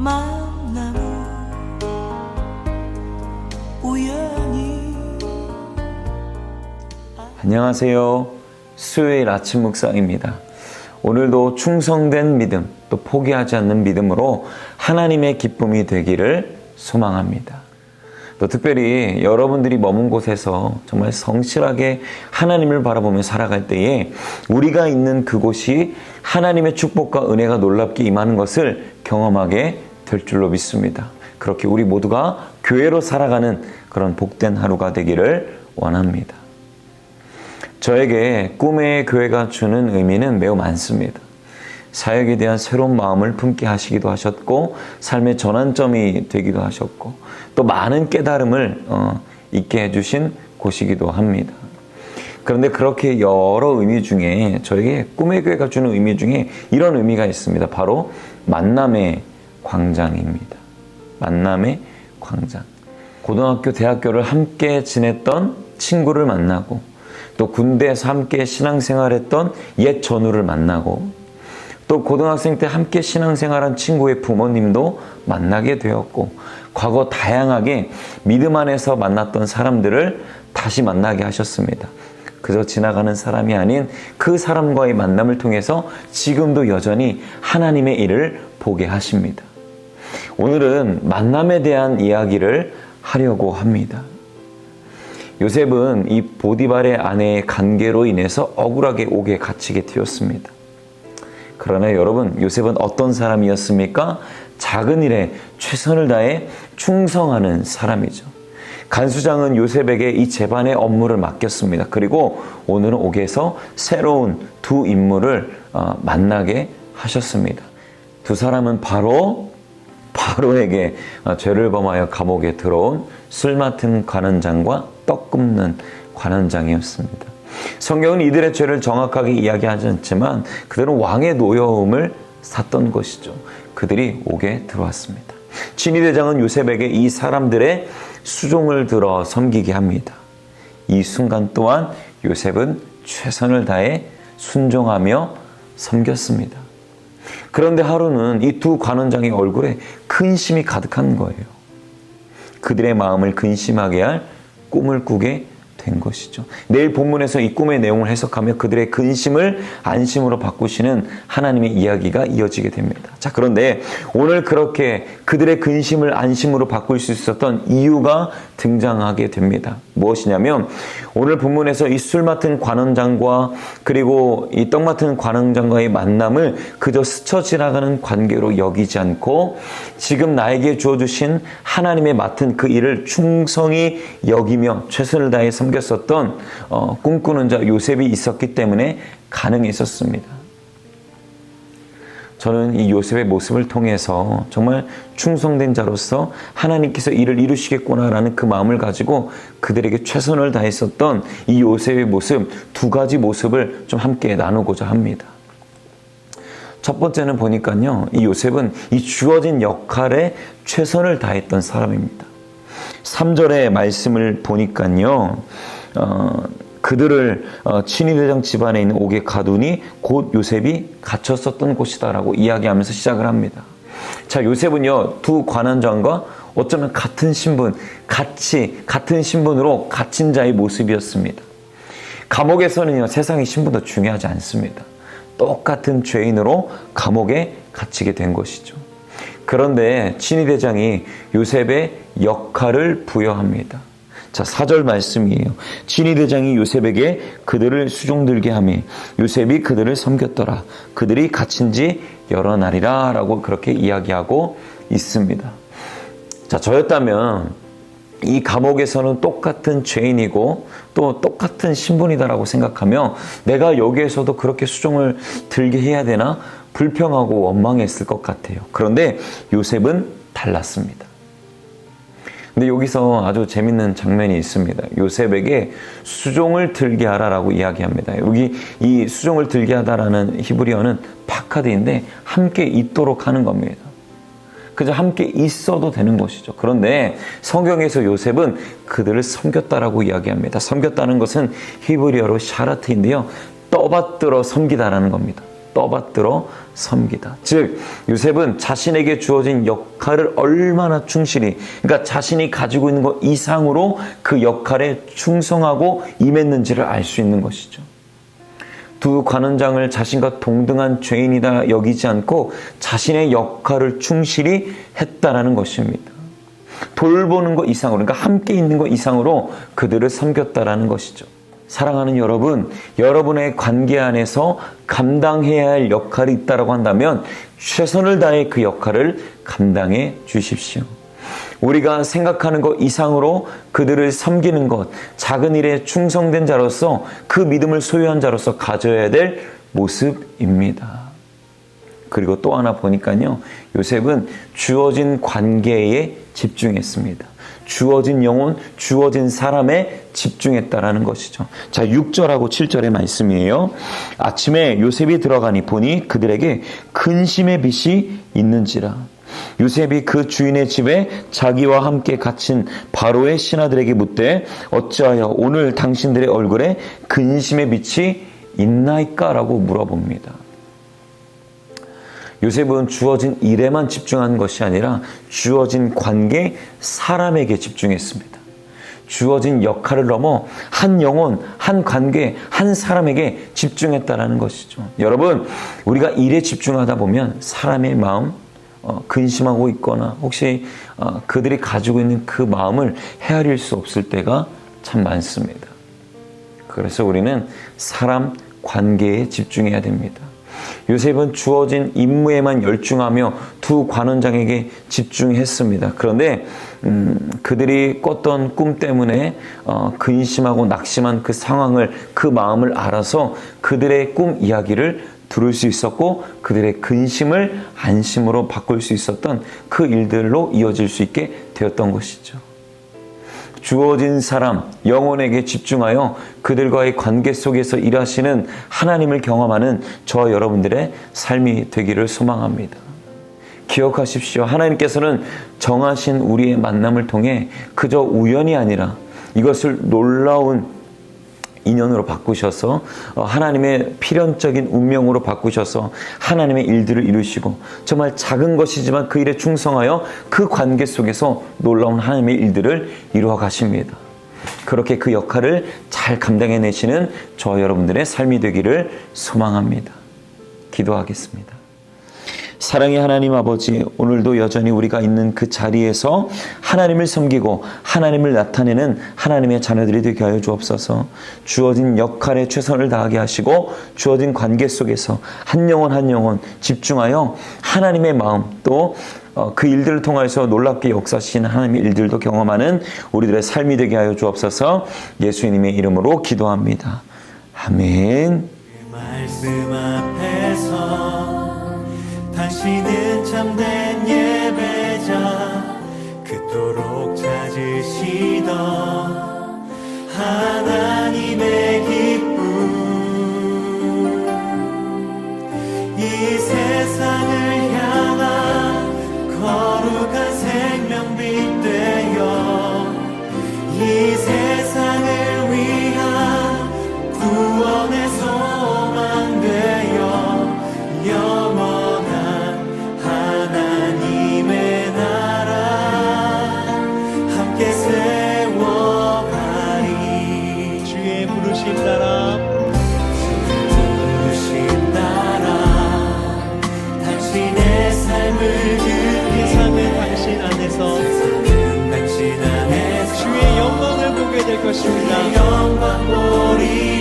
만남은 우연히. 안녕하세요. 수요일 아침 묵상입니다. 오늘도 충성된 믿음, 또 포기하지 않는 믿음으로 하나님의 기쁨이 되기를 소망합니다. 또 특별히 여러분들이 머문 곳에서 정말 성실하게 하나님을 바라보며 살아갈 때에 우리가 있는 그곳이 하나님의 축복과 은혜가 놀랍게 임하는 것을 경험하게 될 줄로 믿습니다. 그렇게 우리 모두가 교회로 살아가는 그런 복된 하루가 되기를 원합니다. 저에게 꿈의 교회가 주는 의미는 매우 많습니다. 사역에 대한 새로운 마음을 품게 하시기도 하셨고, 삶의 전환점이 되기도 하셨고, 또 많은 깨달음을 있게 해주신 곳이기도 합니다. 그런데 그렇게 여러 의미 중에 저에게 꿈의 교회가 주는 의미 중에 이런 의미가 있습니다. 바로 만남의 광장입니다. 만남의 광장. 고등학교, 대학교를 함께 지냈던 친구를 만나고, 또 군대에서 함께 신앙생활했던 옛 전우를 만나고, 또 고등학생 때 함께 신앙생활한 친구의 부모님도 만나게 되었고, 과거 다양하게 믿음 안에서 만났던 사람들을 다시 만나게 하셨습니다. 그저 지나가는 사람이 아닌 그 사람과의 만남을 통해서 지금도 여전히 하나님의 일을 보게 하십니다. 오늘은 만남에 대한 이야기를 하려고 합니다. 요셉은 이 보디발의 아내의 관계로 인해서 억울하게 옥에 갇히게 되었습니다. 그러나 여러분, 요셉은 어떤 사람이었습니까? 작은 일에 최선을 다해 충성하는 사람이죠. 간수장은 요셉에게 이 재반의 업무를 맡겼습니다. 그리고 오늘은 옥에서 새로운 두 인물을 만나게 하셨습니다. 두 사람은 바로 바로에게 죄를 범하여 감옥에 들어온 술 맡은 관원장과 떡 굽는 관원장이었습니다. 성경은 이들의 죄를 정확하게 이야기하지 않지만 그들은 왕의 노여움을 샀던 것이죠. 그들이 옥에 들어왔습니다. 진위대장은 요셉에게 이 사람들의 수종을 들어 섬기게 합니다. 이 순간 또한 요셉은 최선을 다해 순종하며 섬겼습니다. 그런데 하루는 이 두 관원장의 얼굴에 근심이 가득한 거예요. 그들의 마음을 근심하게 할 꿈을 꾸게 된 것이죠. 내일 본문에서 이 꿈의 내용을 해석하며 그들의 근심을 안심으로 바꾸시는 하나님의 이야기가 이어지게 됩니다. 자, 그런데 오늘 그렇게 그들의 근심을 안심으로 바꿀 수 있었던 이유가 등장하게 됩니다. 무엇이냐면 오늘 본문에서 이 술 맡은 관원장과 그리고 이 떡 맡은 관원장과의 만남을 그저 스쳐 지나가는 관계로 여기지 않고 지금 나에게 주어주신 하나님의 맡은 그 일을 충성히 여기며 최선을 다해 섬겼었던 꿈꾸는 자 요셉이 있었기 때문에 가능했었습니다. 저는 이 요셉의 모습을 통해서 정말 충성된 자로서 하나님께서 일을 이루시겠구나라는 그 마음을 가지고 그들에게 최선을 다했었던 이 요셉의 모습, 두 가지 모습을 좀 함께 나누고자 합니다. 첫 번째는 보니까요, 이 요셉은 이 주어진 역할에 최선을 다했던 사람입니다. 3절의 말씀을 보니까요, 그들을 친위대장 집안에 있는 옥에 가두니 곧 요셉이 갇혔었던 곳이다라고 이야기하면서 시작을 합니다. 자, 요셉은요, 두 관원장과 어쩌면 같은 신분, 같은 신분으로 갇힌 자의 모습이었습니다. 감옥에서는요, 세상의 신분도 중요하지 않습니다. 똑같은 죄인으로 감옥에 갇히게 된 것이죠. 그런데 친위대장이 요셉의 역할을 부여합니다. 자, 4절 말씀이에요. 친위대장이 요셉에게 그들을 수종들게 하며 요셉이 그들을 섬겼더라. 그들이 갇힌 지 여러 날이라 라고 그렇게 이야기하고 있습니다. 자, 저였다면 이 감옥에서는 똑같은 죄인이고 또 똑같은 신분이다라고 생각하며 내가 여기에서도 그렇게 수종을 들게 해야 되나 불평하고 원망했을 것 같아요. 그런데 요셉은 달랐습니다. 근데 여기서 아주 재밌는 장면이 있습니다. 요셉에게 수종을 들게 하라라고 이야기합니다. 여기 이 수종을 들게 하다라는 히브리어는 파카드인데 함께 있도록 하는 겁니다. 그저 함께 있어도 되는 것이죠. 그런데 성경에서 요셉은 그들을 섬겼다라고 이야기합니다. 섬겼다는 것은 히브리어로 샤라트인데요, 떠받들어 섬기다라는 겁니다. 떠받들어 섬기다. 즉 요셉은 자신에게 주어진 역할을 얼마나 충실히, 그러니까 자신이 가지고 있는 것 이상으로 그 역할에 충성하고 임했는지를 알 수 있는 것이죠. 두 관원장을 자신과 동등한 죄인이다 여기지 않고 자신의 역할을 충실히 했다라는 것입니다. 돌보는 것 이상으로, 그러니까 함께 있는 것 이상으로 그들을 섬겼다라는 것이죠. 사랑하는 여러분, 여러분의 관계 안에서 감당해야 할 역할이 있다고 한다면 최선을 다해 그 역할을 감당해 주십시오. 우리가 생각하는 것 이상으로 그들을 섬기는 것, 작은 일에 충성된 자로서 그 믿음을 소유한 자로서 가져야 될 모습입니다. 그리고 또 하나 보니까요, 요셉은 주어진 관계에 집중했습니다. 주어진 영혼, 주어진 사람에 집중했다라는 것이죠. 자, 6절하고 7절의 말씀이에요. 아침에 요셉이 들어가니 보니 그들에게 근심의 빛이 있는지라. 요셉이 그 주인의 집에 자기와 함께 갇힌 바로의 신하들에게 묻되 어찌하여 오늘 당신들의 얼굴에 근심의 빛이 있나이까? 라고 물어봅니다. 요셉은 주어진 일에만 집중한 것이 아니라 주어진 관계, 사람에게 집중했습니다. 주어진 역할을 넘어 한 영혼, 한 관계, 한 사람에게 집중했다라는 것이죠. 여러분, 우리가 일에 집중하다 보면 사람의 마음, 근심하고 있거나 혹시 그들이 가지고 있는 그 마음을 헤아릴 수 없을 때가 참 많습니다. 그래서 우리는 사람, 관계에 집중해야 됩니다. 요셉은 주어진 임무에만 열중하며 두 관원장에게 집중했습니다. 그런데 그들이 꿨던 꿈 때문에 근심하고 낙심한 그 상황을, 그 마음을 알아서 그들의 꿈 이야기를 들을 수 있었고 그들의 근심을 안심으로 바꿀 수 있었던 그 일들로 이어질 수 있게 되었던 것이죠. 주어진 사람, 영혼에게 집중하여 그들과의 관계 속에서 일하시는 하나님을 경험하는 저와 여러분들의 삶이 되기를 소망합니다. 기억하십시오. 하나님께서는 정하신 우리의 만남을 통해 그저 우연이 아니라 이것을 놀라운 인연으로 바꾸셔서 하나님의 필연적인 운명으로 바꾸셔서 하나님의 일들을 이루시고 정말 작은 것이지만 그 일에 충성하여 그 관계 속에서 놀라운 하나님의 일들을 이루어 가십니다. 그렇게 그 역할을 잘 감당해내시는 저와 여러분들의 삶이 되기를 소망합니다. 기도하겠습니다. 사랑의 하나님 아버지, 오늘도 여전히 우리가 있는 그 자리에서 하나님을 섬기고 하나님을 나타내는 하나님의 자녀들이 되게 하여 주옵소서. 주어진 역할에 최선을 다하게 하시고 주어진 관계 속에서 한 영혼 한 영혼 집중하여 하나님의 마음, 또 그 일들을 통해서 놀랍게 역사하시는 하나님의 일들도 경험하는 우리들의 삶이 되게 하여 주옵소서. 예수님의 이름으로 기도합니다. 아멘. 그 말씀 앞에서 당신은 참된 예배자, 그토록 찾으시던 하나님의 기쁨, 이 세상을 향한 거룩한 생명빛 되어 이 세상을 위한 구원의 소망 되어 영원한 하나님의 나라 함께 세워가리. 주의 부르심 따라 부르심 따라 당신의 삶을 세상은 당신 안에서 당신 안에서 주의 영광을 보게 될 것입니다. 영광 보리